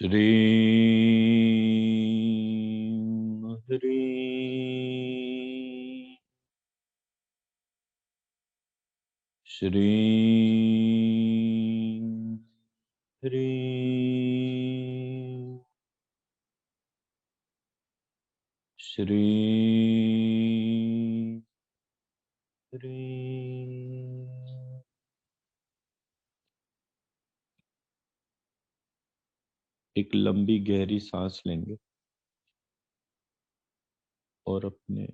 श्रीं ह्रीं श्रीं ह्रीं श्रीं ह्रीं। एक लंबी गहरी सांस लेंगे और अपने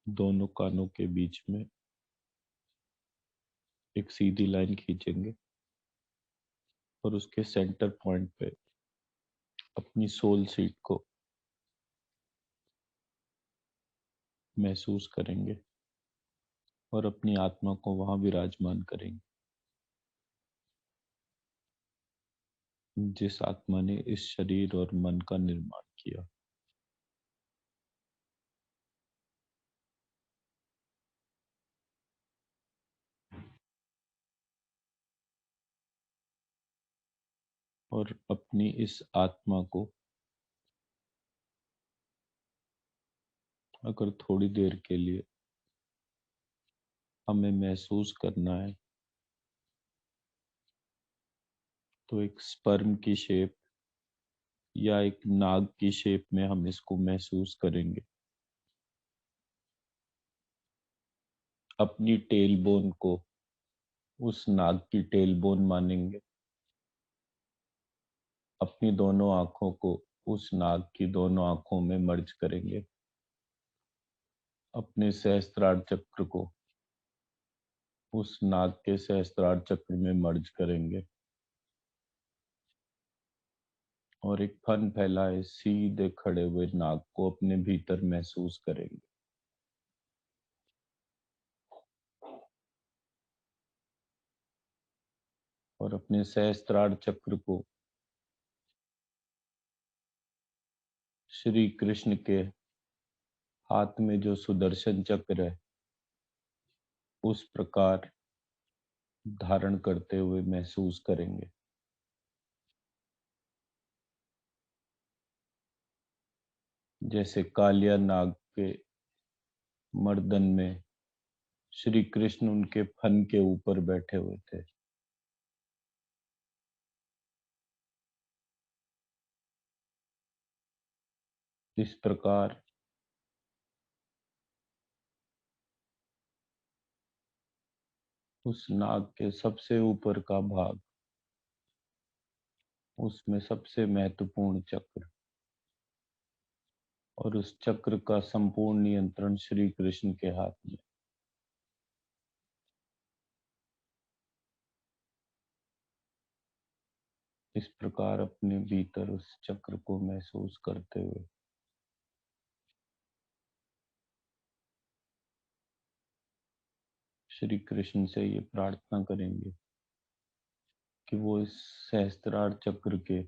दोनों कानों के बीच में एक सीधी लाइन खींचेंगे और उसके सेंटर पॉइंट पे अपनी सोल सीट को महसूस करेंगे और अपनी आत्मा को वहां विराजमान करेंगे, जिस आत्मा ने इस शरीर और मन का निर्माण किया। और अपनी इस आत्मा को अगर थोड़ी देर के लिए हमें महसूस करना है तो एक स्पर्म की शेप या एक नाग की शेप में हम इसको महसूस करेंगे। अपनी टेल बोन को उस नाग की टेल बोन मानेंगे, अपनी दोनों आंखों को उस नाग की दोनों आंखों में मर्ज करेंगे, अपने सहस्त्रार चक्र को उस नाग के सहस्त्रार चक्र में मर्ज करेंगे और एक फन फैलाए सीधे खड़े हुए नाग को अपने भीतर महसूस करेंगे। और अपने सहस्त्रार चक्र को श्री कृष्ण के हाथ में जो सुदर्शन चक्र है उस प्रकार धारण करते हुए महसूस करेंगे। जैसे कालिया नाग के मर्दन में श्री कृष्ण उनके फन के ऊपर बैठे हुए थे, इस प्रकार उस नाग के सबसे ऊपर का भाग, उसमें सबसे महत्वपूर्ण चक्र और उस चक्र का संपूर्ण नियंत्रण श्री कृष्ण के हाथ में। इस प्रकार अपने भीतर उस चक्र को महसूस करते हुए श्री कृष्ण से ये प्रार्थना करेंगे कि वो इस सहस्त्रार चक्र के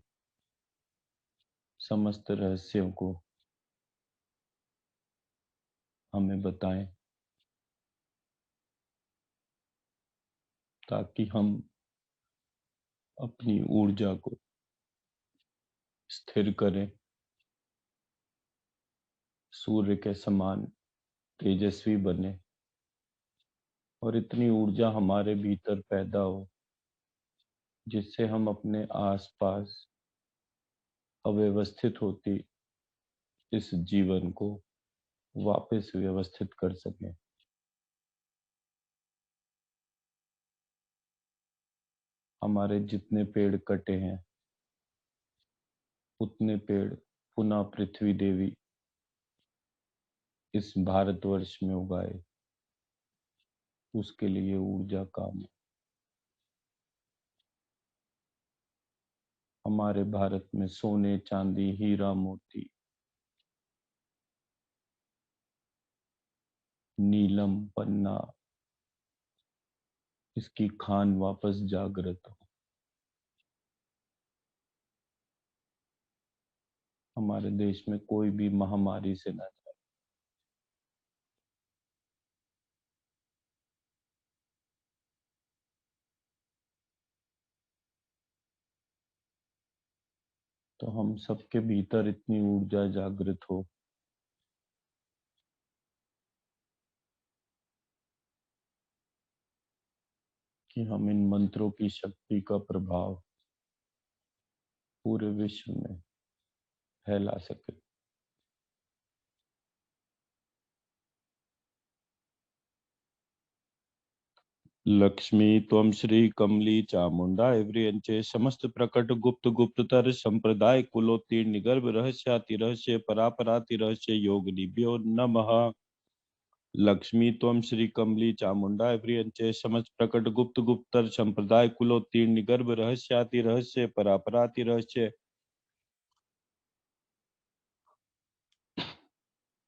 समस्त रहस्यों को हमें बताएं, ताकि हम अपनी ऊर्जा को स्थिर करें, सूर्य के समान तेजस्वी बने और इतनी ऊर्जा हमारे भीतर पैदा हो जिससे हम अपने आसपास अव्यवस्थित होती इस जीवन को वापस व्यवस्थित कर सकें। हमारे जितने पेड़ कटे हैं उतने पेड़ पुनः पृथ्वी देवी इस भारतवर्ष में उगाए, उसके लिए ऊर्जा काम है। हमारे भारत में सोने चांदी हीरा मोती नीलम पन्ना इसकी खान वापस जागृत हो। हमारे देश में कोई भी महामारी से न जाए। तो हम सबके भीतर इतनी ऊर्जा जागृत हो कि हम इन मंत्रों की शक्ति का प्रभाव पूरे विश्व में फैला सके। लक्ष्मी त्वं श्री कमली चामुंडा एव्रियंचे समस्त प्रकट गुप्त गुप्ततर संप्रदाय कुलोत्तीर्ण गर्भ रहस्याति रहस्य परापराति रहस्य योगिनीभ्यो नमः। लक्ष्मी त्वं श्री कमली चामुंडा एव्रियंचे समस्त प्रकट गुप्त गुप्तर संप्रदाय कुलोत्तीर्ण गर्भ रहस्याति रहस्य परापराति रहस्य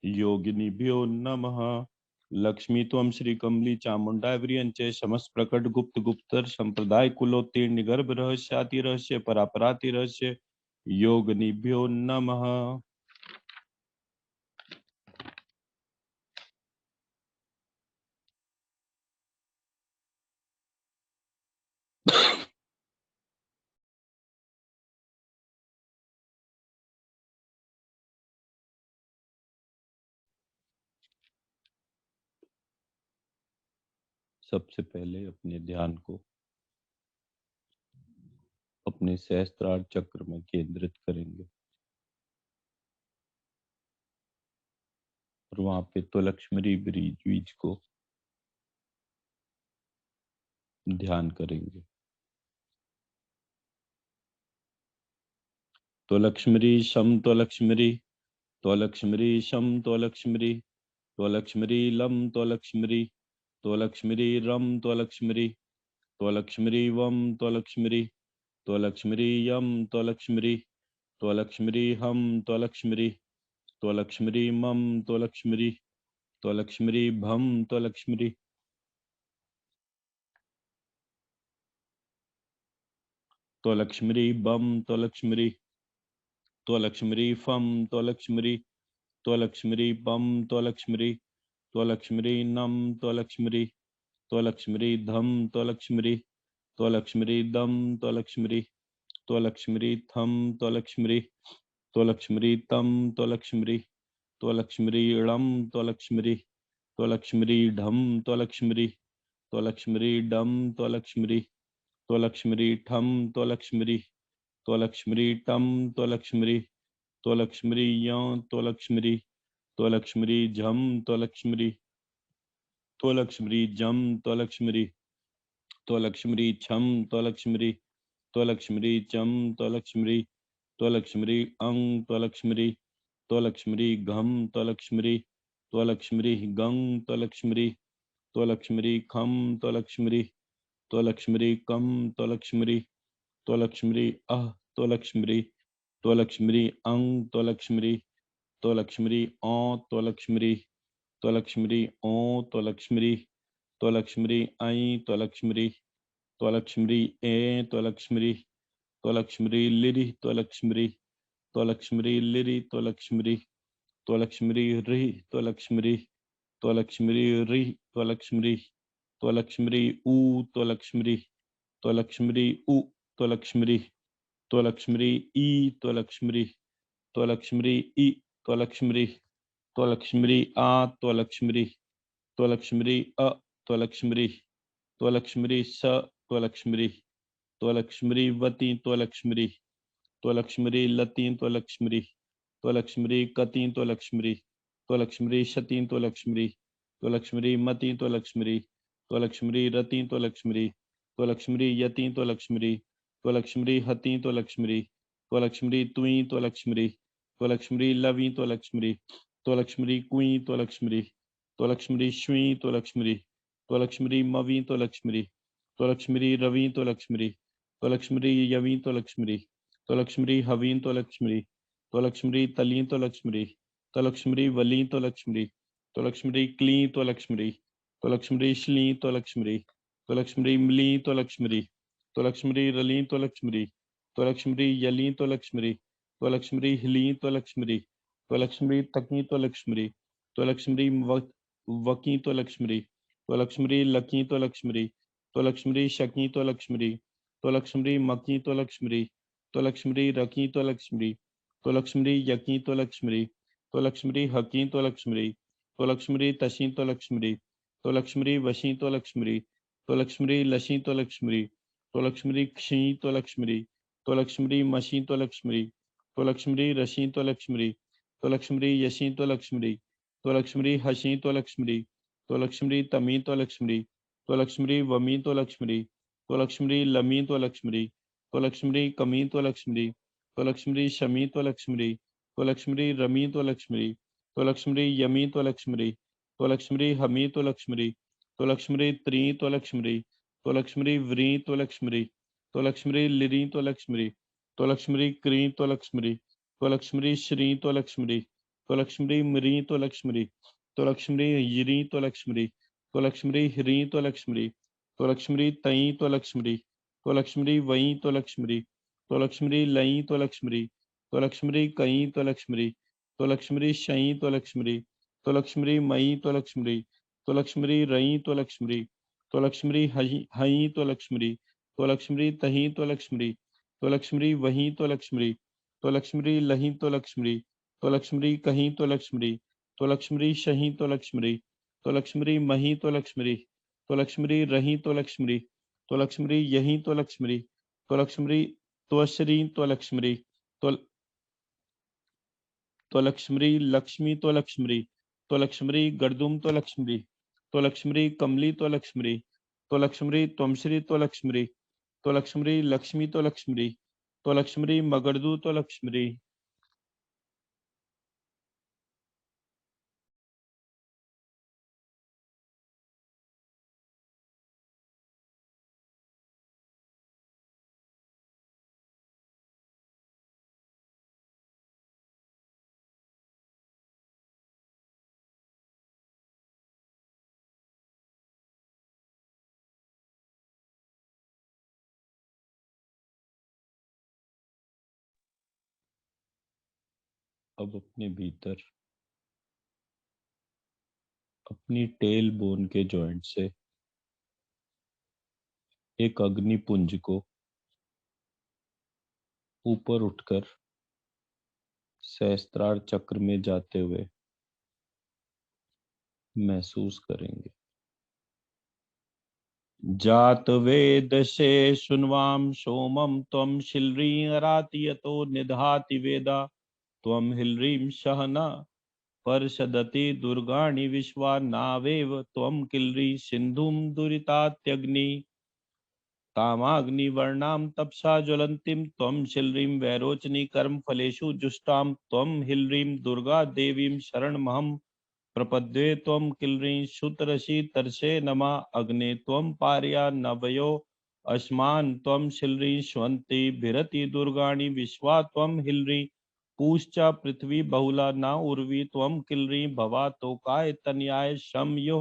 योगिनीभ्यो नमः। लक्ष्मी त्वं श्री कमली चामुंडा एव्रियंचे समस्त प्रकट गुप्त गुप्तर संप्रदाय कुलोत्तीर्ण गर्भ रहस्याति रहस्य परापराति रहस्य योगिनीभ्यो नमः। सबसे पहले अपने ध्यान को अपने सहस्त्रार चक्र में केंद्रित करेंगे और वहां पे तुलक्ष्मी बीज को ध्यान करेंगे। तुलक्ष्मी शम तुलक्ष्मी त्वलक्ष्मी शम त्वलक्ष्मी त्वलक्ष्मी लम त्वलक्ष्मी त्वलक्ष्मी रम त्वलक्ष्मी त्वलक्ष्मी वम त्वलक्ष्मी त्वलक्ष्मी यम त्वलक्ष्मी त्वलक्ष्मी हम त्वलक्ष्मी त्वलक्ष्मी मम त्वलक्ष्मी त्वलक्ष्मी भम त्वलक्ष्मी त्वलक्ष्मी बम त्वलक्ष्मी त्वलक्ष्मी फम त्वलक्ष्मी त्वलक्ष्मी बम त्वलक्ष्मी त्वलक्ष्मी नम त्वलक्ष्मी त्वलक्ष्मी धम त्वलक्ष्मी त्वलक्ष्मी दम त्वलक्ष्मी त्वलक्ष्मी थम त्वलक्ष्मी त्वलक्ष्मी तम त्वलक्ष्मी त्वलक्ष्मी णम त्वलक्ष्मी त्वलक्ष्मी ढम त्वलक्ष्मी त्वलक्ष्मी डम त्वलक्ष्मी त्वलक्ष्मी ठम त्वलक्ष्मी त्वलक्ष्मी टम त्वलक्ष्मी त्वलक्ष्मी यौ त्वलक्ष्मी त्वलक्ष्मी झम त्वलक्ष्मी त्वलक्ष्मी जम त्वलक्ष्मी त्वलक्ष्मी छम त्वलक्ष्मी त्वलक्ष्मी चम त्वलक्ष्मी त्वलक्ष्मी अंग त्वलक्ष्मी त्वलक्ष्मी घम त्वलक्ष्मी त्वलक्ष्मी गंग त्वलक्ष्मी त्वलक्ष्मी खम त्वलक्ष्मी त्वलक्ष्मी कम त्वलक्ष्मी त्वलक्ष्मी त्वलक्ष्मी त्वलक्ष्मी अंग त्वलक्ष्मी त्वलक्ष्मी औ त्वलक्ष्मी त्वलक्ष्मी ओ त्वलक्ष्मी त्वलक्ष्मी ऐ त्वलक्ष्मी त्वलक्ष्मी ए त्वलक्ष्मी त्वलक्ष्मी लिरि त्वलक्ष्मी त्वलक्ष्मी लिरि त्वलक्ष्मी त्वलक्ष्मी रि त्वलक्ष्मी त्वलक्ष्मी रि त्वलक्ष्मी त्वलक्ष्मी उ त्वलक्ष्मी त्वलक्ष्मी उ त्वलक्ष्मी त्वलक्ष्मी ई त्वलक्ष्मी त्वलक्ष्मी ई त्वलक्ष्मी त्वलक्ष्मी आ त्वलक्ष्मी त्वलक्ष्मी अ त्वलक्ष्मी त्वलक्ष्मी स त्वलक्ष्मी त्वलक्ष्मी वती त्वलक्ष्मी त्वलक्ष्मी लती त्वलक्ष्मी त्वलक्ष्मी कती त्वलक्ष्मी त्वलक्ष्मी शती त्वलक्ष्मी त्वलक्ष्मी मती त्वलक्ष्मी त्वलक्ष्मी रति त्वलक्ष्मी त्वलक्ष्मी यति त्वलक्ष्मी त्वलक्ष्मी हति त्वलक्ष्मी त्वलक्ष्मी तुई त्वलक्ष्मी त्वलक्ष्मी लवी त्वलक्ष्मी त्वलक्ष्मी कुई त्वलक्ष्मी त्वलक्ष्मी श्वी त्वलक्ष्मी त्वलक्ष्मी मवी त्वलक्ष्मी त्वलक्ष्मी रवि त्वलक्ष्मी त्वलक्ष्मी यवी त्वलक्ष्मी त्वलक्ष्मी हवी त्वलक्ष्मी त्वलक्ष्मी तली त्वलक्ष्मी त्वलक्ष्मी वली त्वलक्ष्मी त्वलक्ष्मी क्ली त्वलक्ष्मी त्वलक्ष्मी श्ली त्वलक्ष्मी त्वलक्ष्मी मली त्वलक्ष्मी त्वलक्ष्मी रली त्वलक्ष्मी त्वलक्ष्मी यली त्वलक्ष्मी त्वलक्ष्मी हिली त्वलक्ष्मी त्वलक्ष्मी तकी त्वलक्ष्मी त्वलक्ष्मी वकी त्वलक्ष्मी त्वलक्ष्मी लकी त्वलक्ष्मी त्वलक्ष्मी शकी त्वलक्ष्मी त्वलक्ष्मी मकी त्वलक्ष्मी त्वलक्ष्मी रकी त्वलक्ष्मी त्वलक्ष्मी यकी त्वलक्ष्मी त्वलक्ष्मी हकी त्वलक्ष्मी त्वलक्ष्मी तशी त्वलक्ष्मी त्वलक्ष्मी वशी त्वलक्ष्मी त्वलक्ष्मी लशी त्वलक्ष्मी त्वलक्ष्मी क्षी त्वलक्ष्मी त्वलक्ष्मी मशी त्वलक्ष्मी त्वलक्ष्मी रशी त्वलक्ष्मी त्वलक्ष्मी यशी त्वलक्ष्मी त्वलक्ष्मी हसी त्वलक्ष्मी त्वलक्ष्मी तमी त्वलक्ष्मी त्वलक्ष्मी वमी त्वलक्ष्मी त्वलक्ष्मी लमी त्वलक्ष्मी त्वलक्ष्मी कमी त्वलक्ष्मी त्वलक्ष्मी शमी त्वलक्ष्मी त्वलक्ष्मी रमी त्वलक्ष्मी त्वलक्ष्मी यमी त्वलक्ष्मी त्वलक्ष्मी हमी त्वलक्ष्मी त्वलक्ष्मी त्री त्वलक्ष्मी त्वलक्ष्मी व्री त्वलक्ष्मी त्वलक्ष्मी लिरी त्वलक्ष्मी त्वलक्ष्मी क्री त्वलक्ष्मी त्वलक्ष्मी श्री त्वलक्ष्मी त्वलक्ष्मी म्री त्वलक्ष्मी त्वलक्ष्मी यिरी त्वलक्ष्मी त्वलक्ष्मी ह्री त्वलक्ष्मी त्वलक्ष्मी तई त्वलक्ष्मी त्वलक्ष्मी वई त्वलक्ष्मी त्वलक्ष्मी लई त्वलक्ष्मी त्वलक्ष्मी कई त्वलक्ष्मी त्वलक्ष्मी शई त्वलक्ष्मी त्वलक्ष्मी मई त्वलक्ष्मी त्वलक्ष्मी रई त्वलक्ष्मी त्वलक्ष्मी हई त्वलक्ष्मी त्वलक्ष्मी तही त्वलक्ष्मी त्वलक्ष्मी वही त्वलक्ष्मी त्वलक्ष्मी लही त्वलक्ष्मी त्वलक्ष्मी कहीं त्वलक्ष्मी त्वलक्ष्मी शही त्वलक्ष्मी त्वलक्ष्मी मही त्वलक्ष्मी त्वलक्ष्मी रही त्वलक्ष्मी त्वलक्ष्मी यही त्वलक्ष्मी त्वलक्ष्मी त्वश्री त्वलक्ष्मी त्वलक्ष्मी लक्ष्मी त्वलक्ष्मी त्वलक्ष्मी गर्दुम त्वलक्ष्मी त्वलक्ष्मी कमली त्वलक्ष्मी त्वलक्ष्मी त्वमश्री त्वलक्ष्मी त्वलक्ष्मी लक्ष्मी त्वलक्ष्मी त्वलक्ष्मी मगरदू त्वलक्ष्मी। अब अपने भीतर अपनी टेल बोन के जॉइंट से एक अग्नि पुंज को ऊपर उठकर सहस्त्रार चक्र में जाते हुए महसूस करेंगे। जात वेद से सुनवाम सोमम त्वम शिल्री अराति यतो निधाति वेदा त्वम हिल्रीम सहना परशदति दुर्गाणि विश्वा नावेव त्वम किल्री सिंधुम दुरितात्यग्नि तामाग्निवर्णां तपसा ज्वलन्तीं त्वं शिल्रीं वैरोचनी कर्मफलेषु जुष्टां त्वं हिल्रीं दुर्गा देवीं शरणमहं प्रपद्ये त्वं किल्रीं शुतरसि तरसे नमा अग्ने त्वं पारया नवयो अस्मान् त्वं शिल्रीं स्वन्ति भिरति दुर्गाणि विश्वा त्वं हिल्रीं पूश्च पृथ्वी बहुला न उर्वी त्वं किल्रीं भवा तोकाय तनयाय शम यो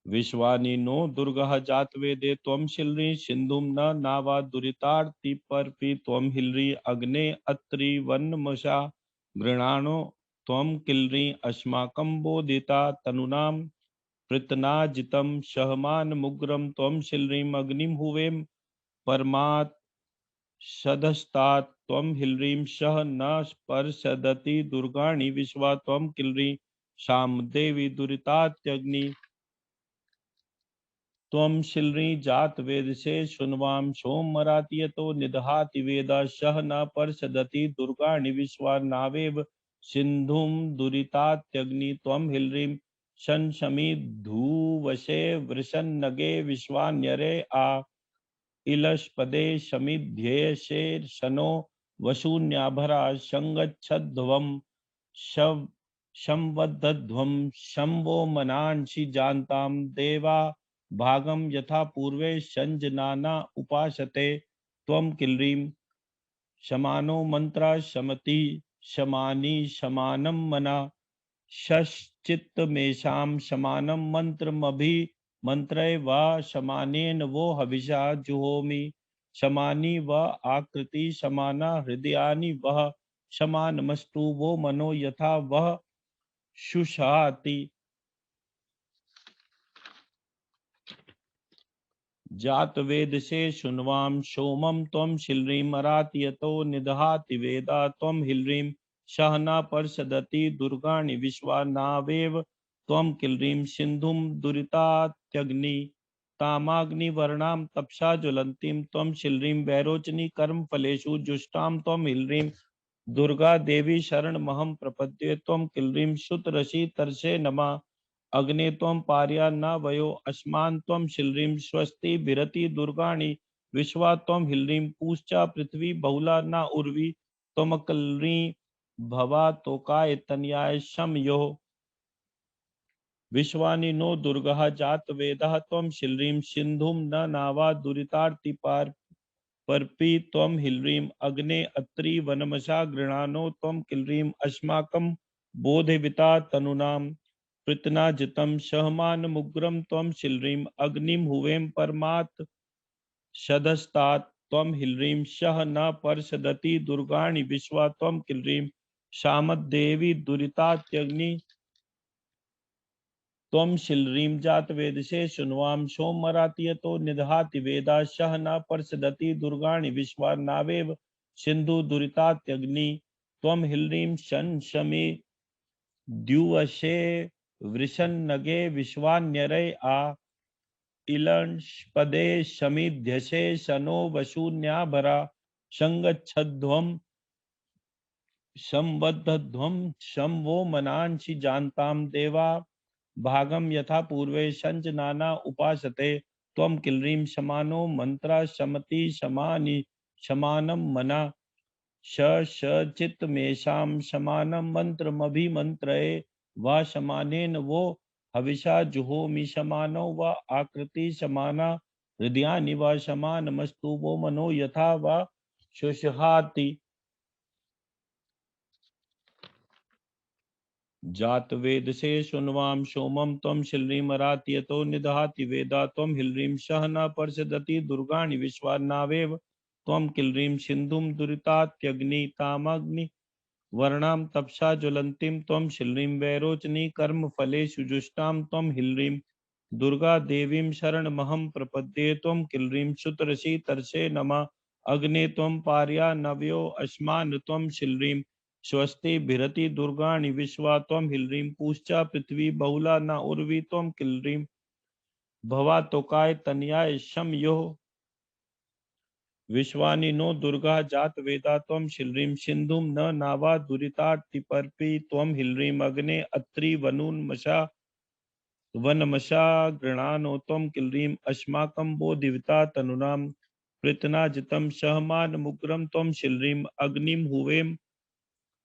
विश्वानि नो दुर्गः जातवेदे त्वं शिल्री सिंधुम न नावा दुरितार्ति परपि त्वं हिल्री अग्ने अत्रि वन्नमशा गृणानो त्वं किल्री अस्माकं बोधिता तनुनां पृतनाजितं सहमान मुग्रम त्वं शिल्रीम अग्निम हुवेम परमात् सदस्तात् त्वं हिल्रीं सह न स्पर्शदति दुर्गाणि विश्वा त्वं किल्री शाम देवी दुरितात्यग्नि त्वं शिल्री जात वेद से सुनवाम सोम मराति यतो निदहाति वेदा सह न परसदति दुर्गाणि विश्वा नावेव सिंधुम दुरितात्यग्नि त्वं हिल्रीं शन शमी धूवशे वृषन्नगे विश्वान्यरे आ इलष्पदे शमिध्येशे शनो वशून्याभरा संगच्छध्वं शव संवद्धध्वं शंवो मनांसि जानतां देवा भागम यथा पूर्वे संजनाना उपासते त्वं किल्रीं शमानो मंत्रा शमति शमानी शमानं मना षश्चित्तमेषां शमानं मंत्रमभि मंत्रे व शमानेन वो हविषा जुहोमि शमानी व आकृति शमाना हृदयानि वह शमानमस्तु वो मनो यथा वह शुषाति। जात वेद से शुण्वाम सोमम त्वं शिल्रीम अराति यतो निदहाति वेदा त्वं हिल्रीम शहना पर्षदति दुर्गाणि विश्वा नावेव त्वं किल्रीम सिंधुम दुरितात्यग्नि तामाग्निवर्णां तपसा ज्वलंतीं त्वं शिल्रीम वैरोचनी कर्म फलेषु जुष्टां त्वं हिल्रीम दुर्गा देवी शरणमहं प्रपद्ये त्वं किल्रीम शुतरसि तरसे नमः अग्ने त्वं पार्या न वयो अस्मान् त्वं शिल्रीं स्वस्ति बिरति दुर्गाणि विश्वा त्वं हिल्रीं पूश्चा पृथ्वी बहुला न उर्वी त्वमकल्री भवा तोकाय तनयाय शम यो विश्वानि नो दुर्गः जात वेदः त्वं शिल्रीं सिन्धुं न नावा दुरितार्तिपार पर्पि त्वं हिल्रीं अग्ने अत्रि वनमसा गृणानो त्वं किल्रीं अस्माकं बोधविता तनूनां पृतनाजितं सहमानमुग्रं त्वं शिल्रीं अग्निं हुवें परमात् शदस्तात् त्वं हिल्रीं शह न पर्षदति दुर्गाणि विश्वा त्वं किल्रीं शामद्देवी दुरितात्यग्नि त्वं शिल्रीं जातवेदसे शृण्वां सोमरातियतो निदहाति वेदा शह न पर्षदति दुर्गाणि विश्वा नावेव सिन्धु दुरितात्यग्नि त्वं हिल्रीं शन शमे द्युवशे वृषन्नगे विश्वान्यरे आ इलंष्पदे शमिध्यसे शनो वशून्याभरा संगच्छध्वं संबद्धध्वं शं वो मनांसि जानतां देवा भागम यथा पूर्वे संजनाना उपासते त्वं किल्रीं समानो मंत्रा शमति शमानि शमानं मना श श चित्तमेषां शमानं मंत्रमभिमन्त्रये वा शमानेन वो हविषा जुहोमि शमानो वा आकृति समाना हृदयानि वा शमानमस्तु वो मनो यथा वा शुष्हाति जात वेद से शुण्वाम सोमम त्वं शिल्रीमरात्यतो निदहाति वेदा त्वं हिल्रीं शहना पर्षदति दुर्गाणि विश्वानावेव त्वं किल्रीं सिन्धुं दुरितात्यग्नि तामग्नि वर्णां तपसा ज्वलन्तीं त्वं शिल्रीं वैरोचनी कर्म फलेषु जुष्टां त्वं हिल्रीं दुर्गा देवीं शरणमहं प्रपद्ये त्वं किल्रीं शुतरसि तरसे नमः अग्ने त्वं पार्या नव्यो अस्मान् त्वं शिल्रीं स्वस्ति भिरति दुर्गाणि विश्वा त्वं हिल्रीं पूश्चा पृथ्वी बहुला न उर्वी त्वं किल्रीं भवा तोकाय तनयाय शम यो विश्वानि नो दुर्गा जात वेदा त्वं शिल्रीं सिन्धुं न नावा दुरितार्तिपर्पि त्वं हिल्रीं अग्ने अत्रि वनुन्मषा वनमशा गृणानो त्वं किल्रीं अस्माकं बोधिविता तनूनां पृतनाजितं सहमानमुग्रं त्वं शिल्रीं अग्निं हुवें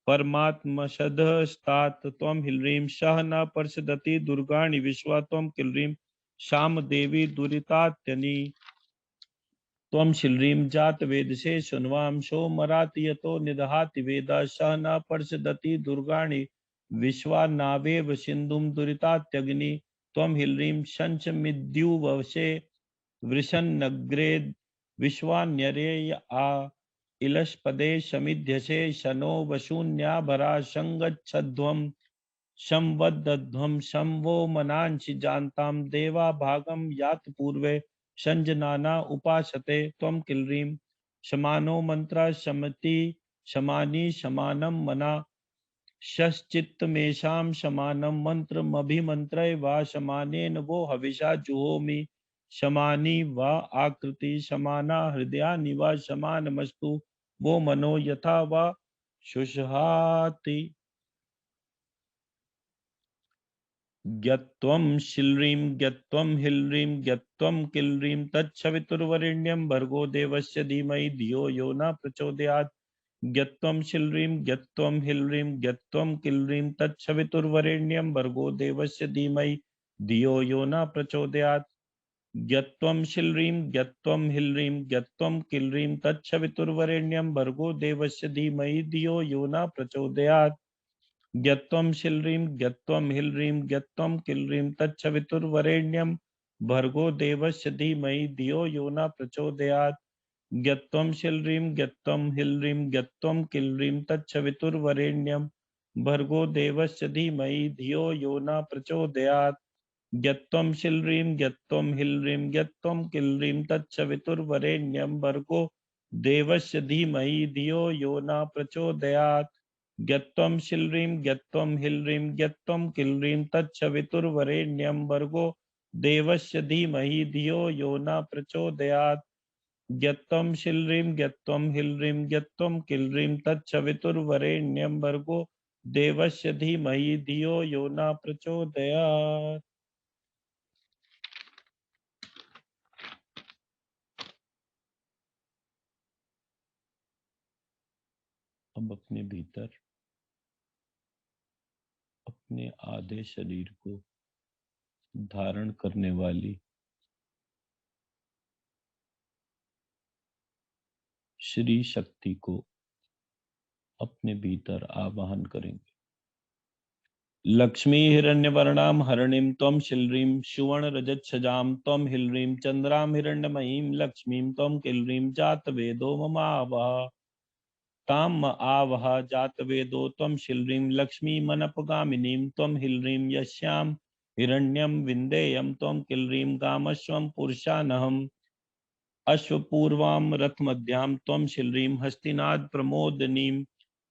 परमात्मशदस्तात् त्वं हिल्रीं सह न पर्षदति दुर्गाणि विश्वा त्वं किल्रीं श्यामदेवी दुरितात्यनि त्वं शिल्रीं जातवेदसे शृण्वां सोमराति यतो निदहाति वेदा सह न पर्षदति दुर्गाणि विश्वा नावेव सिन्धुं दुरितात्यग्नि त्वं हिल्रीं शंसमिद्युवशे वृषन्नग्रे विश्वान्यरे आ इलस्पदे समिध्यसे शनो वशून्याभरा संगच्छध्वं संवदध्वं शं वो मनांसि जानतां देवा भागं यात पूर्वे संजनाना उपासते त्वं किल्रीं शमानो मंत्रा शमति शमानि शमानं मना शश्चित्तमेषां शमानं मन्त्रमभिमन्त्र्य वा शमानेन वो हविषा जुहोमि शमानि वा आकृति शमाना हृदयानि वा शमानमस्तु वो मनो यथा वा शुष्हाति ज्ञत्वं शिल्रीं ज्ञत्वं हिल्रीं ज्ञत्वं किल्रीं तच्छवितुर्वरेण्यं भर्गो देवस्य धीमहि धियो यो न प्रचोदयात् ज्ञत्वं शिल्रीं ज्ञत्वं हिल्रीं ज्ञत्वं किल्रीं तच्छवितुर्वरेण्यं भर्गो देवस्य धीमहि धियो यो न प्रचोदयात् ज्ञत्वं शिल्रीं ज्ञत्वं हिल्रीं ज्ञत्वं किल्रीं तच्छवितुर्वरेण्यं भर्गो देवस्य धीमहि धियो यो न प्रचोदयात् ज्ञत्वं शिल्रीं ज्ञत्वं हिल्रीं ज्ञत्वं किल्रीं तच्छवितुर्वरेण्यं भर्गो देवस्य धीमहि धियो यो न प्रचोदयात् ज्ञत्वं शिल्रीं ज्ञत्वं हिल्रीं ज्ञत्वं किल्रीं तच्छवितुर्वरेण्यं भर्गो देवस्य धीमहि धियो यो न प्रचोदयात् यत्त्वं शिल्रीं यत्त्वं हिल्रीं यत्त्वं किल्रीं तत्सवितुर्वरेण्यं भर्गो देवस्य धीमहि धियो यो न प्रचोदयात्। यत्त्वं शिल्रीं यत्त्वं हिल्रीं यत्त्वं किल्रीं तत्सवितुर्वरेण्यं भर्गो देवस्य धीमहि धियो यो न प्रचोदयात्। यत्त्वं शिल्रीं यत्त्वं हिल्रीं यत्त्वं किल्रीं तत्सवितुर्वरेण्यं भर्गो देवस्य धीमहि धियो यो न प्रचोदयात्। अब अपने भीतर अपने आधे शरीर को धारण करने वाली श्री शक्ति को अपने भीतर आवाहन करेंगे। लक्ष्मी हिरण्यवर्णाम हरणिम त्वं शिल्रीं सुवर्ण रजच्छजाम त्वं हिल्रीं चंद्राम हिरण्यमयीं लक्ष्मीं त्वं किल्रीं जातवेदो ममावह ताम आवह जातवेदो त्वं शिल्रीं लक्ष्मीमनपगामिनीं त्वं हिल्रीं यस्यां हिरण्यं विन्देयं त्वं किल्रीं गामश्वं पुरुषानहम् अश्वपूर्वां रथमध्यां त्वं शिल्रीं हस्तिनाद प्रमोदनीं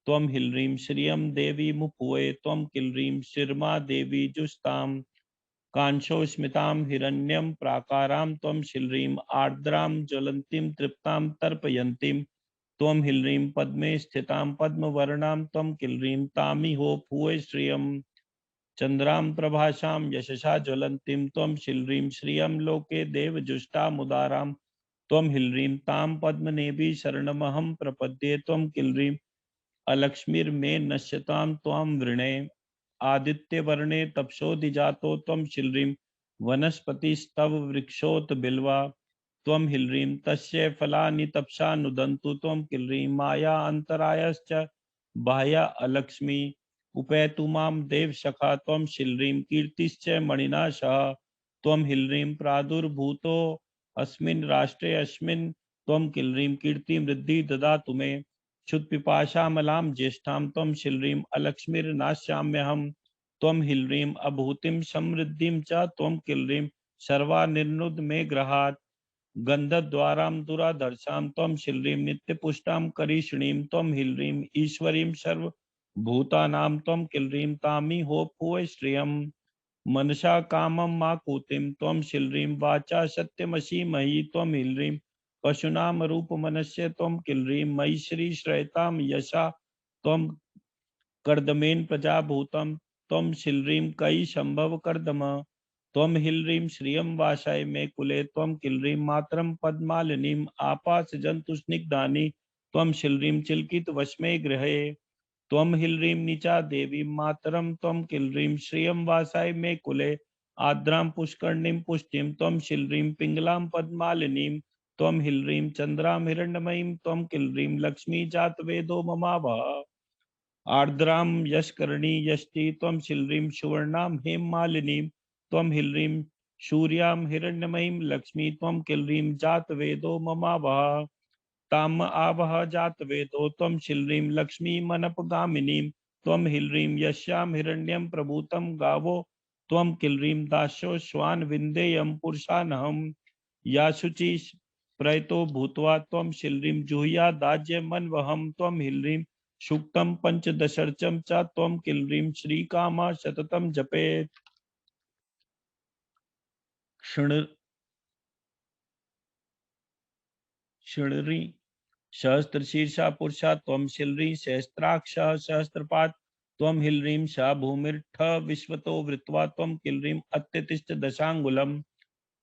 त्वं हिल्रीं श्रियं देवी मुपुवे त्वं किल्रीं शिरमा देवी जुष्टां कांशोस्मितां हिरण्यं प्राकारां त्वं शिल्रीं आर्द्रां ज्वलन्तीं तृप्तां तर्पयन्तीं त्वं हिल्रीं पद्मे स्थितां पद्मवर्णां त्वं किल्रीं तामिहो भुवे श्रियं चन्द्रां प्रभासां यशसा ज्वलन्तीं त्वं शिल्रीं श्रियं लोके देवजुष्टामुदारां त्वं हिल्रीं तां पद्मनेभी शरणमहं प्रपद्ये त्वं किल्रीं अलक्ष्मीर्मे नश्यतां त्वां वृणे आदित्यवर्णे तपसोऽधिजातो त्वं शिल्रीं वनस्पतिस्तव वृक्षोत बिल्वा त्वं हिल्रीं तस्य फलानि तपसा नुदन्तु त्वं किल्रीं माया अन्तरायश्च बाह्या अलक्ष्मी उपेतु मां देवसखा त्वं शिल्रीं कीर्तिश्च मणिना सह त्वं हिल्रीं प्रादुर्भूतो अस्मिन् राष्ट्रे अस्मिन् त्वं किल्रीं कीर्तिमृद्धि ददातु मे क्षुत्पिपाशामलां ज्येष्ठां त्वं शिल्रीं अलक्ष्मीर्नाश्याम्यहम् त्वं हिल्रीं अभूतिं समृद्धिं च त्वं किल्रीं सर्वानिर्नुद मे गृहात् गन्धद्वारां दुराधर्षां त्वं शिल्रीं नित्यपुष्टां करीषिणीं त्वं हिल्रीं ईश्वरीं सर्वभूतानां त्वं किल्रीं तामिहो भुवः श्रियं मनसा कामं माकुतिं त्वं शिल्रीं वाचा सत्यमसीमहि त्वं हिल्रीं पशूनां रूपमनस्य त्वं किल्रीं मयि श्रीश्रयतां यशा त्वं कर्दमेन प्रजाभूतं त्वं शिल्रीं कई संभव कर्दम त्वं हिल्रीं श्रियं वासाय मे कुले त्वं किल्रीं मातरं पद्मालिनीं आपास जन्तुस्निग्धानि त्वं शिल्रीं चिल्कित वश्मे गृहे त्वं हिल्रीं नीचा देवी मातरं त्वं किल्रीं श्रियं वासाय मे कुले आर्द्रां पुष्करणीं पुष्टिं त्वं शिल्रीं पिङ्गलां पद्मालिनीं त्वं हिल्रीं चन्द्रां हिरण्मयीं त्वं किल्रीं लक्ष्मी जातवेदो ममावह आर्द्रां यस्करणी यष्टि त्वं शिल्रीं सुवर्णां हेममालिनीं त्वं हिल्रीं सूर्यां हिरण्यमयीं लक्ष्मी त्वं किल्रीं जातवेदो ममावह ताम आवह जातवेदो त्वं शिल्रीं लक्ष्मीमनपगामिनीं त्वं हिल्रीं यस्यां हिरण्यं प्रभूतं गावो त्वं किल्रीं दास्यो स्वान् विन्देयं पुरुषानहम् या शुचि प्रयतो भूत्वा त्वं शिल्रीं जुह्यादाज्यमन्वहं त्वं हिल्रीं सूक्तं पञ्चदशर्चं च त्वं किल्रीं श्रीकामा सततं जपेत् क्षण क्षणरि सहस्रशीर्षा पुरुषा त्वं शिल्रीं सहस्राक्षः सहस्रपात् त्वं हिल्रीं स भूमिर्ठ विश्वतो वृत्वा त्वं किल्रीं अत्यतिष्ठ दशाङ्गुलम्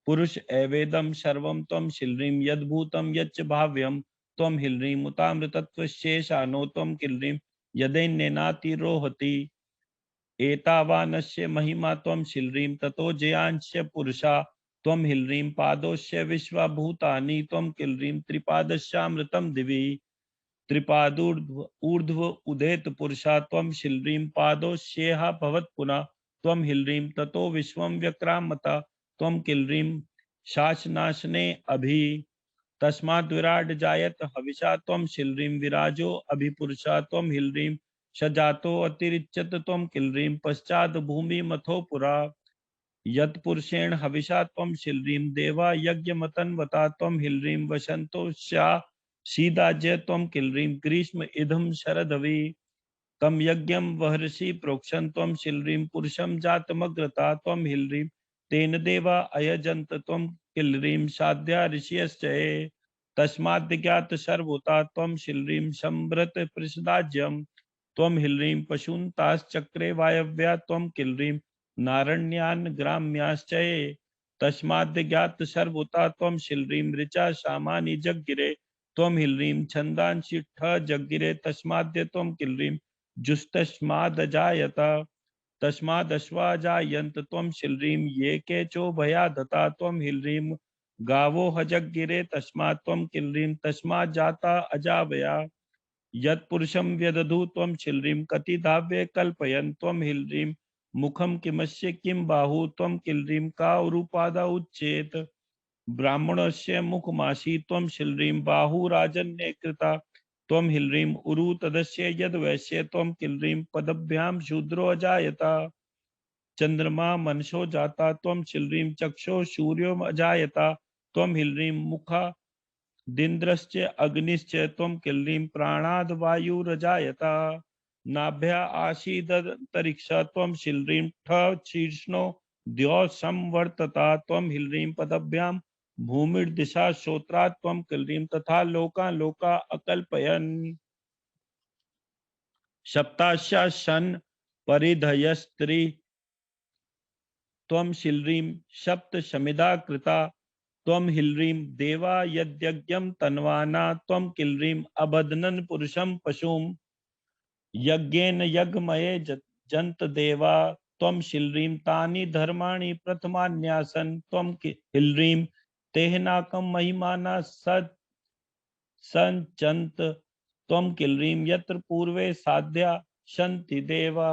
पुरुष एवेदं सर्वं त्वं शिल्रीं यद्भूतं यच्च भाव्यं त्वं हिल्रीं मुतामृतत्वशेषानो त्वं किल्रीं यदैन्येनातिरोहति एतावानस्य महिमा त्वं शिल्रीं ततो जयांस्य पुरुषा त्वं हिल्रीं पादोस्य विश्वभूतानि त्वं किल्रीं त्रिपादस्यामृतं दिवि त्रिपादूर्ध्व ऊर्ध्व उदेत पुरुषा त्वं शिल्रीं पादोस्येह भवत्पुनः त्वं हिल्रीं ततो विश्वं व्यक्रामत त्वं किल्रीं शासनाशने अभि तस्माद् विराट जायत हविषा त्वं शिल्रीं विराजो अभिपुरुषा त्वं हिल्रीं स जातो अतिरिच्यत त्वं किल्रीं पश्चाद भूमि मथो पुरा यत्पुरुषेण हविषा त्वं शिल्रीं देवा यज्ञमतन्वता त्वं हिल्रीं वसन्तो स्या सीदाज्य त्वं किल्रीं ग्रीष्म इदं शरदवि तम यज्ञम वहर्षि प्रोक्षण त्वं शिल्रीं पुरुषं जातमग्रता त्वं हिल्रीं तेन देवा अयजन्त त्वं किल्रीं साध्या ऋषयश्चये तस्माद्ज्ञात सर्वभूता त्वं शिल्रीं संभृत प्रसदाज्यं त्वं हिल्रीं पशून्ताश्चक्रे वायव्या त्वं किल्रीं नारण्यान् ग्राम्याश्चये तस्माद्ज्ञात सर्वभूता त्वं शिल्रीं ऋचा सामानि जग्गिरे त्वं हिल्रीं छन्दांसि ठ जग्गिरे तस्माद्य त्वं किल्रीं जुस्तस्मादजायत तस्मादश्वाजायन्त त्वं शिल्रीं ये केचो भयादता त्वं हिल्रीं गावो हजग्गिरे तस्मात् त्वं किल्रीं तस्मात् जाता अजावया यत्पुरुषं व्यदधु त्वं शिल्रीं कतिधाव्ये कल्पयन् त्वं हिल्रीं मुखं किमस्य किं बाहु त्वं किल्रीं काउरुपादा उच्चेत ब्राह्मणस्य मुखमासी त्वं शिल्रीं बाहुराजन्ये कृता त्वं हिल्रीं उरु तदस्य यद्वैश्य त्वं किल्रीं पदभ्यां शूद्रो अजायत चंद्रमा मनसो जाता त्वं शिल्रीं चक्षो सूर्यो अजायत त्वं हिल्रीं मुखा दिन्द्रश्च अग्निश्च त्वं किल्रीं प्राणाद् वायुरजायत नाभ्या आसीदन्तरिक्ष त्वं शिल्रीं ठ शीर्ष्णो द्यौ संवर्तता त्वं हिल्रीं पदभ्यां भूमिर्दिशा श्रोत्रा त्वं किल्रीं तथा लोका लोका अकल्पयन् सप्ताश्या परिधयस्त्री त्वं शिल्रीं सप्त शमिदा कृता त्वं हिल्रीं देवा यद्यज्ञं तन्वाना त्वं किल्रीं अबध्नन् पुरुषं पशुं यज्ञेन यज्ञमये जन्त देवा त्वं शिल्रीं तानि धर्माणि प्रथमान्यासन् त्वं हिल्रीं तेहनाकं महिमाना संचन्त त्वं किल्रीं यत्र पूर्वे साध्या सन्ति देवा।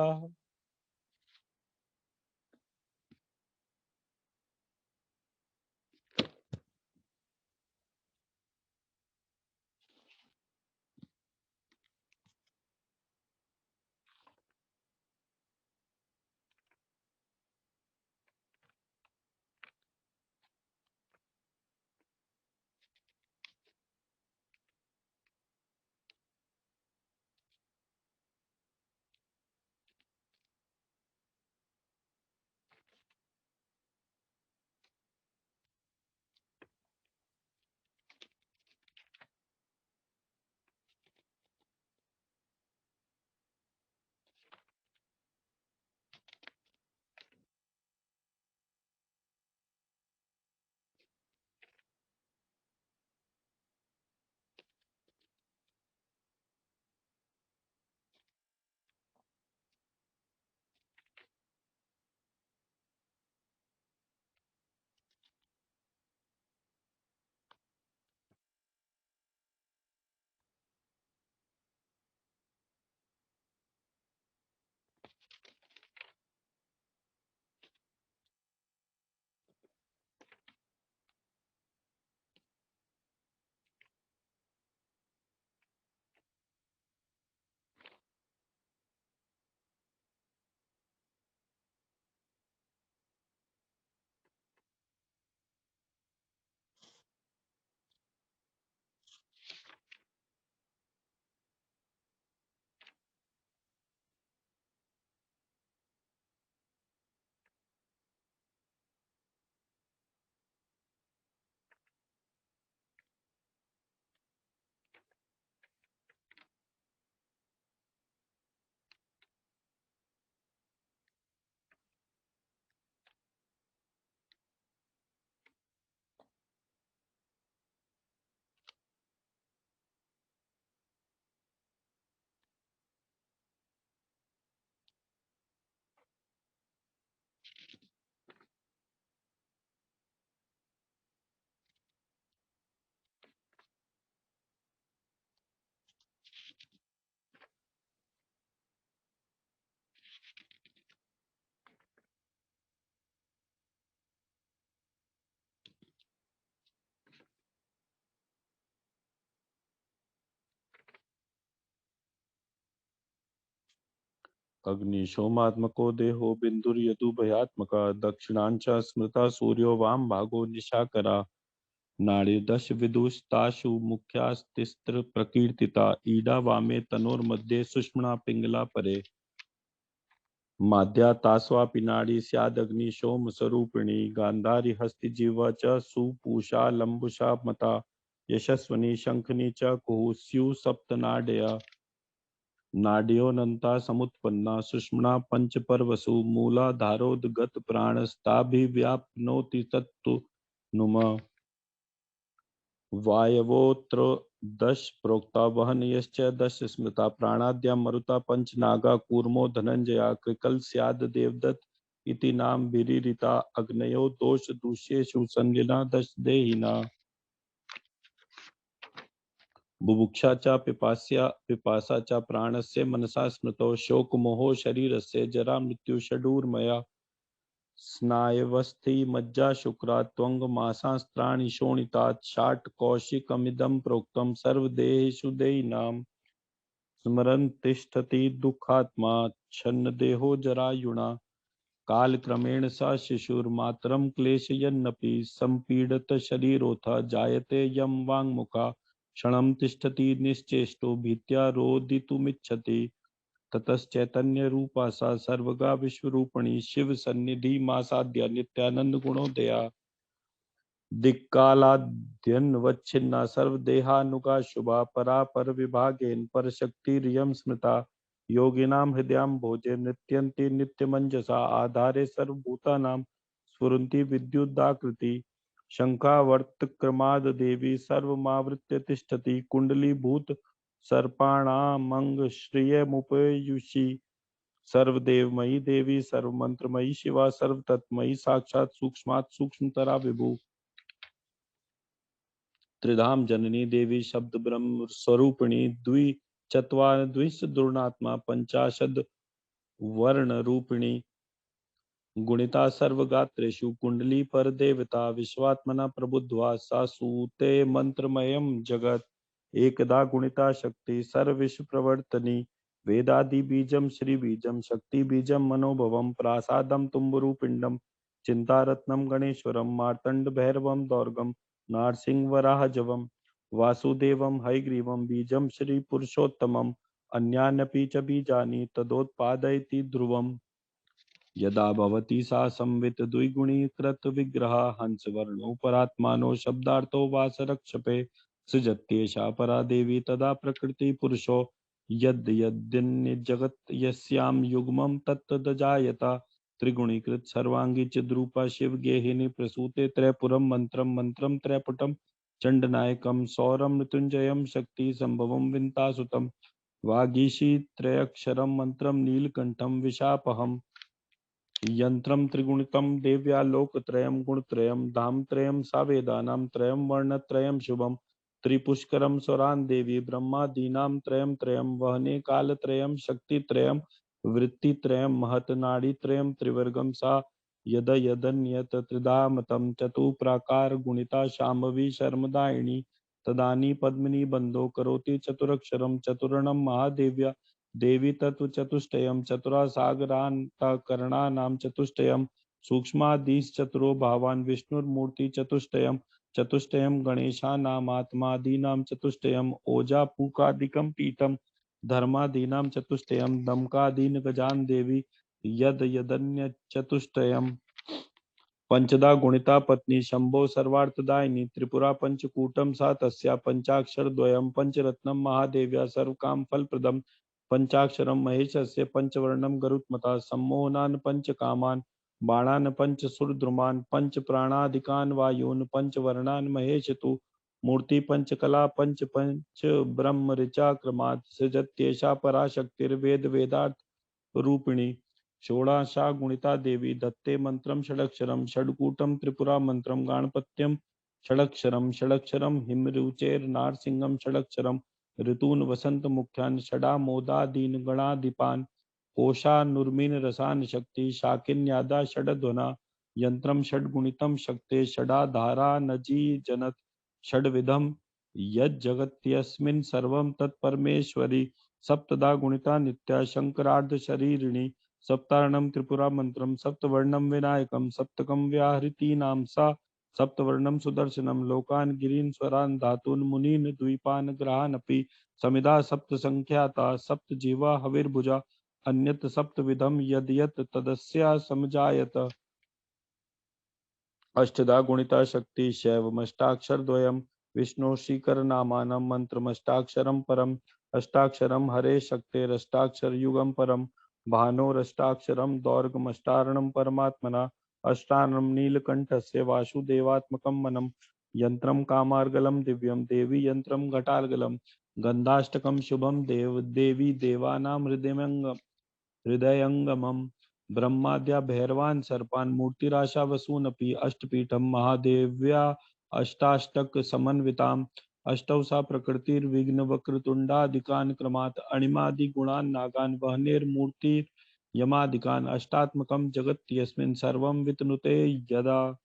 अग्नि सोमात्मको देहो बिंदुर्यदु भयात्मका दक्षिणांच स्मृता सूर्यो वाम भागो निशाकरा नाड़ीदश विदुस्तासु मुख्यास्तिस्त्र प्रकीर्तिता ईडा वामे तनोर्मध्ये सुषुम्ना पिंगला परे माध्या तास्वापि नाड़ी स्यादग्नि सोम स्वरूपिणी गांधारी हस्तिजीवा च सुपूषा लंबुषा मता यशस्वनी शंखनी च कुहु स्यु सप्तनाडया नाड्योऽनन्ता समुत्पन्ना सुषुम्ना पंचपर्वसु मूलाधारोद्गत प्राणस्ताभिव्याप्नोति तत्तु नुम वायवोऽत्र दश प्रोक्ता वहनयश्च दश स्मृता प्राणाद्या मरुता पंच नागा कूर्मो धनंजया कृकल स्याद देवदत्त इति नाम विरीरिता अग्नयो दोष दूष्येषु संलिना दश देहिना बुभुक्षा च पिपासा च प्राणस्य मनसा स्मृतो शोकमोहो शरीरस्य जरा मृत्यु षडूर्मया स्नायवस्थि मज्जा शुक्रा त्वंग मासास्त्राणि शोणितात् शाट कौशिकमिदं प्रोक्तं सर्वदेहेषु देयिनां स्मरन् तिष्ठति दुःखात्मा छन्नदेहो जरायुणा कालक्रमेण स शिशुर्मातरं क्लेशयन्नपि सम्पीडत शरीरोऽथ जायते यं वाङ्मुखा क्षणं तिष्ठति निश्चेष्टो भीत्या रोदितुमिच्छति ततश्चैतन्यरूपा सा सर्वगा विश्वरूपिणी शिव सन्निधि मासाद्या नित्यानंद गुणोदया दिक्कालाद्यन्वच्छिन्ना सर्वदेहानुगा शुभा परापर विभागेन परशक्तिरियं स्मृता योगिनां हृदयां भोजे नृत्यन्ति नित्यमञ्जसा आधारे सर्वभूतानां स्फुरन्ति विद्युदाकृति शङ्खावर्तक्रमाद् देवी सर्वमावृत्य तिष्ठति कुण्डलीभूत सर्पाणामङ्गश्रियमुपयुषि सर्वदेवमयी देवी सर्वमंत्रमयी शिवा सर्वतत्मयी साक्षात् सूक्ष्मात् सूक्ष्मतरा विभु त्रिधाम जननी देवी शब्द ब्रह्म स्वरूपिणी द्विचत्वारिंशदुर्णात्मा पंचाशद वर्ण रूपिणी गुणिता सर्वगात्रेषु कुंडली पर देवता विश्वात्मना प्रबुद्ध्वा सा सूते मंत्रमयं जगत् एकदा गुणिता शक्ति सर्वविश्व प्रवर्तनी वेदादि बीजम श्री बीजम शक्ति बीजम मनोभवम प्रासादम तुम्बुरु पिंडम चिंतारत्नम गणेश्वरम मार्तंड भैरवम दौर्गम नारसिंह वराहजवम वासुदेवम हयग्रीवम बीजम श्री पुरुषोत्तमम अन्यान्यपि च बीजानि तदोत्पादयति ध्रुवम् यदा भवति सा संवित द्विगुणीकृत विग्रह हंस वर्णो परात्मानो शब्दार्थो वास रक्षपे सृजत्येषा परा देवी तदा प्रकृति पुरुषो यद् यद्यन्य जगत यस्याम युग्मं तत्तदजायता त्रिगुणीकृत सर्वांगी चिद्रूपा शिव गेहिनी प्रसूते त्रयपुरम मंत्रम मंत्रम त्रयपुटम चंडनायकम सौरम मृत्युंजयम शक्ति संभवम विंतासुतम वागीशी त्रयक्षरम मंत्रम नीलकंठम विशापहम यंत्रम त्रिगुणितं देव्यालोकत्रयं गुणत्रयं धामत्रयं सावेदानां त्रयं वर्णत्रयं शुभं त्रिपुष्करं स्वरान् देवी ब्रह्मादीनां त्रयं त्रयं वहने कालत्रयं शक्तित्रयं वृत्तित्रयं महत् नाडीत्रयं त्रिवर्गं सा यद यदन्यत त्रिधामतं चतुप्राकार गुणिता शाम्भवी शर्मदायिनी तदानी पद्मिनी बंधो करोति चतुरक्षरं चतुर्णं महादेव्या देवी तत्व चतुष्टयम् चतुरा सागरान्तःकरणानां चतुष्टयम् सूक्ष्मादिश्चतुरो भावान् विष्णुर्मूर्ति चतुष्टयम् चतुष्टयम् गणेशानामात्मादीनां चतुष्टयम् ओजापूकादिकं पीठम् धर्मादीनां चतुष्टयम् दमकादीन् गजान् देवी यद यदन्यचतुष्टयम् पंचदा गुणिता पत्नी शंभो सर्वार्थदायिनी त्रिपुरा पंचकूटम सा तस्या पंचाक्षरद्वयम् पंचरत्नम महादेव्या सर्वकाम फलप्रदम पंचाक्षरम महेशस्य पंचवर्णम गरुत्मता सम्मोहनान् पंचकामान् बाणान् पंचसुरद्रुमान् पंच प्राणादिकान् वायून् पंचवर्णान् महेशतु मूर्ति पंचकला पंच पंच ब्रह्म ऋचा क्रमात् सृजत्येषा पराशक्तिर्वेद वेदार्थ रूपिणी षोडशा गुणिता देवी दत्ते मंत्रम षडक्षरम षडकूटम त्रिपुरा मंत्रम गाणपत्यम षडक्षरम षडक्षरम हिमरुचेर नारसिंहम षडक्षरम ऋतून वसंत मुख्यान षडामोदादीन गणाधिपान कोशानुर्मीन रसान शक्ति शाकिन्यादा षडध्वना यंत्रम षडगुणितम शक्ते षडाधारा नजी जनत षडविधम यज्जगत्यस्मिन् सर्वं तत्परमेश्वरी सप्तदा गुणिता नित्या शंकरार्ध शरीरिणी सप्तारणं त्रिपुरा मंत्रम सप्तवर्णम विनायकम सप्तकम व्याहृति नाम सा सप्तवर्णम सुदर्शनम लोकान गिरीन स्वरान धातून मुनीन द्वीपान ग्रहानपि समिधा सप्त संख्याता सप्त जीवा हविर्भुजा अन्यत सप्तविधम यद यत तदस्या समजायत अष्टधा गुणिता शक्ति शैवमष्टाक्षर द्वयम् विष्णु श्रीकर नामानं मंत्रमष्टाक्षरं परम् अष्टाक्षरं हरे शक्तेरष्टाक्षर युगम परम भानोरष्टाक्षरं दौर्गमष्टारणं परमात्मना अष्टानम नीलकंठस्य वासुदेवात्मकं मनम यंत्रम कामार्गलम दिव्यम देवी यंत्रम घटार्गलम गंधाष्टकम शुभम देव देवी देवानां हृदयंगमम् ब्रह्माद्या भैरवान् सर्पान् मूर्तिराशा वसूनपि अष्टपीठं महादेव्या अष्टाष्टक समन्विताम् अष्टौ सा प्रकृतिर्विघ्नवक्रतुण्डादिकान् क्रमात् अणिमादि गुणान् नागान् वह्नेर्मूर्तिर्यमादिकान् अष्टात्मकं जगत् यस्मिन् सर्वं वितनुते यदा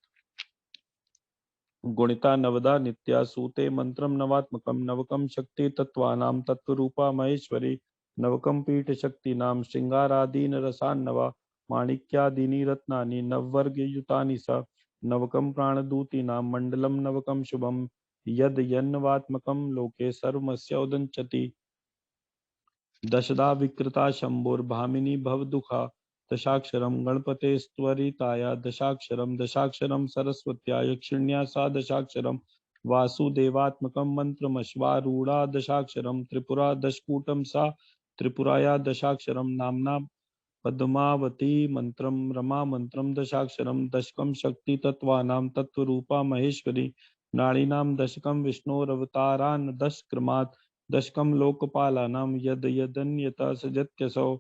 गुणिता नवदा नित्या सूते मंत्रम नवात्मकम नवकम शक्ति तत्वानां तत्वरूपा महेश्वरी नवकम पीठ शक्तीनां श्रृंगारादीन रसान्नवा माणिक्यादीनि रत्नानि नववर्ग युतानि स नवकम प्राणदूतीनां मंडलम नवकम शुभम यद यन्नवात्मकम लोके सर्वमस्योदंचति दशदा विकृता शंभुर्भामिनी भवदुःखा दशाक्षरं गणपतेस्त्वरिताया दशाक्षरं दशाक्षरं सरस्वत्या यक्षिण्या सा दशाक्षरं वासुदेवात्मकं मंत्रमश्वारूढ़ा दशाक्षरं त्रिपुरा दशकूटं सा त्रिपुराया दशाक्षरं नाम्ना पद्मावती मंत्रम रमा मंत्रम दशाक्षरम दशकम शक्ति तत्वानां तत्वरूपा महेश्वरी नाड़ीनां दशकम विष्णोरवतारान् दशक्रमात् दशकम लोकपालानां यद यदन्यता सजत्यसौ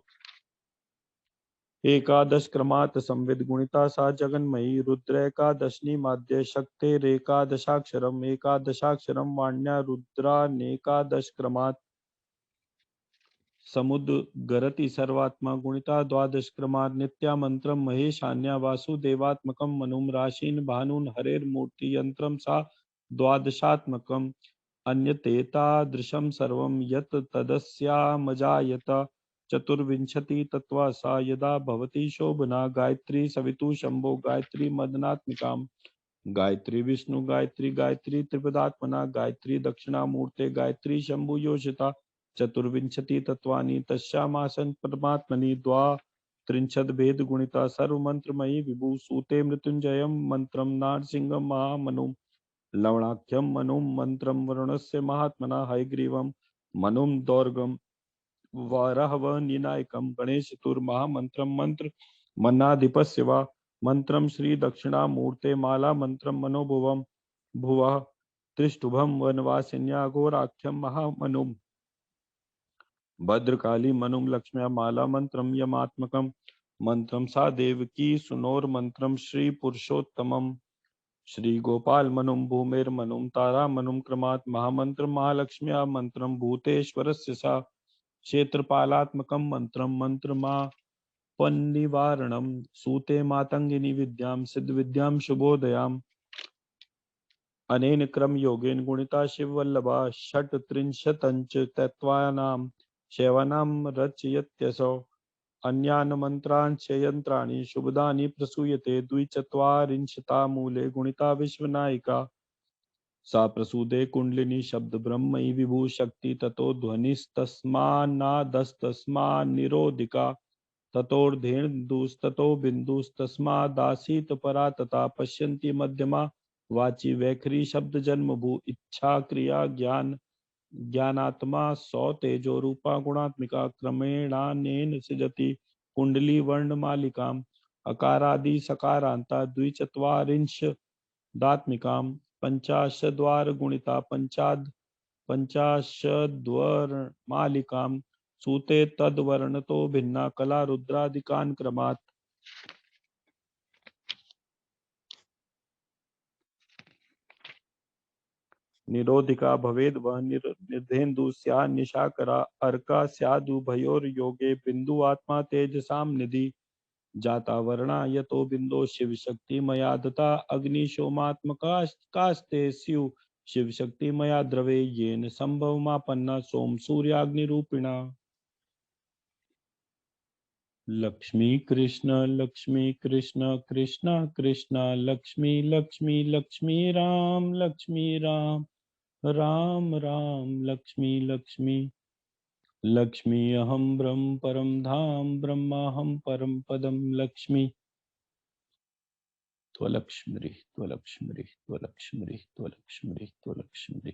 एकादश क्रमात् संविद गुणिता सा जगन्मयी रुद्रैकादशनी माद्य शक्तेरेकादशाक्षरम् एकादशाक्षरं वाण्या रुद्रानेकादश क्रमात् समुद्गरति सर्वात्मा गुणिता द्वादश क्रमात् नित्या मंत्रम महेशान्या वासुदेवात्मकं मनुम राशीन भानुन हरेर्मूर्ति यंत्रम सा द्वादशात्मकम् अन्यतेतादृशं सर्वं यत् तदस्यामजायत चतुर्विंशति तत्वा सा यदा भवति शोभना गायत्री सवितु शंभो गायत्री मदनात्मिकाम् गायत्री विष्णु गायत्री गायत्री त्रिपदात्मना गायत्री दक्षिणामूर्ते गायत्री शंभु योषिता चतुर्विंशति तत्वानि तस्यामासन परमात्मनि द्वात्रिंशद् भेद गुणिता सर्वमंत्रमयी विभु सूते मृत्युंजयं मंत्रम नारसिंहं महामनुं लवणाख्यम मनुम मंत्रम वरुणस्य महात्मना हयग्रीवम मनुम दौर्गम वाराहवनिनायकम गणेश महामंत्रम मंत्र मन्नाधिपस्य वा मंत्रम श्री दक्षिणामूर्ते माला मंत्रम मनोभुवम भुवः त्रिष्टुभम वनवासिन्या घोराख्यम महामनुम भद्रकाली मनुम लक्ष्म्या माला मंत्रम यमात्मकम मंत्रम सा देवकी सुनोर मंत्रम श्री पुरुषोत्तमम श्री गोपाल मनुम भूमेर मनुम तारा मनुम क्रमात् महामंत्र महालक्ष्म्या मंत्रम भूतेश्वरस्य सा क्षेत्रपालात्मकं मंत्रम मंत्रमा पन्निवारणम सूते मातंगिनी विद्यां सिद्ध विद्यां शुभोदयाम अनेन क्रम योगेन गुणिता शिववल्लभा षट्त्रिंशतंच तत्त्वानां शैवानां रचयत्यसौ अन्यान् मंत्रांश्च यंत्राणि शुभदानि प्रसूयते द्विचत्वारिंशता मूले गुणिता विश्वनायिका सा प्रसूदे कुंडलिनी शब्द ब्रह्मयि विभू शक्ति ततो ध्वनिस्तस्मान्नादस्तस्मान्निरोधिका ततोर्धेन्दुस्ततो बिन्दुस्तस्मादासीत परा तथा पश्यन्ति मध्यमा वाची वैखरी शब्द जन्म भू इच्छा क्रिया ज्ञान ज्ञानात्मा सौ तेजो रूपा गुणात्मिका क्रमेणानेन सृजति कुंडली वर्ण मालिकाम अकारादि सकारांता द्विचत्वारिंश दात्मिकाम पंचाशद्वार गुणिता पंचाशद्वर्मालिकाम सूते तद्वर्णतो भिन्ना कला रुद्रादिकान् क्रमात् निरोधिका भवेद वह निर्धेन्दु स्या निशाकरा अर्का स्यादुभयोर्योगे बिंदु आत्मा तेजसाम निधि जाता वर्णा यतो बिंदो शिव शक्ति मया दता अग्नि सोमात्मकास्ते स्यु शिव शक्ति मया द्रवे येन संभव मापन्ना सोम सूर्याग्नि रूपिणा लक्ष्मी कृष्ण कृष्ण कृष्ण लक्ष्मी लक्ष्मी लक्ष्मी राम राम राम लक्ष्मी लक्ष्मी लक्ष्मी अहम ब्रह्म परम धाम ब्रह्माहम परम पदम लक्ष्मी त्वलक्ष्मी त्वलक्ष्मी त्वलक्ष्मी त्वलक्ष्मी त्वलक्ष्मी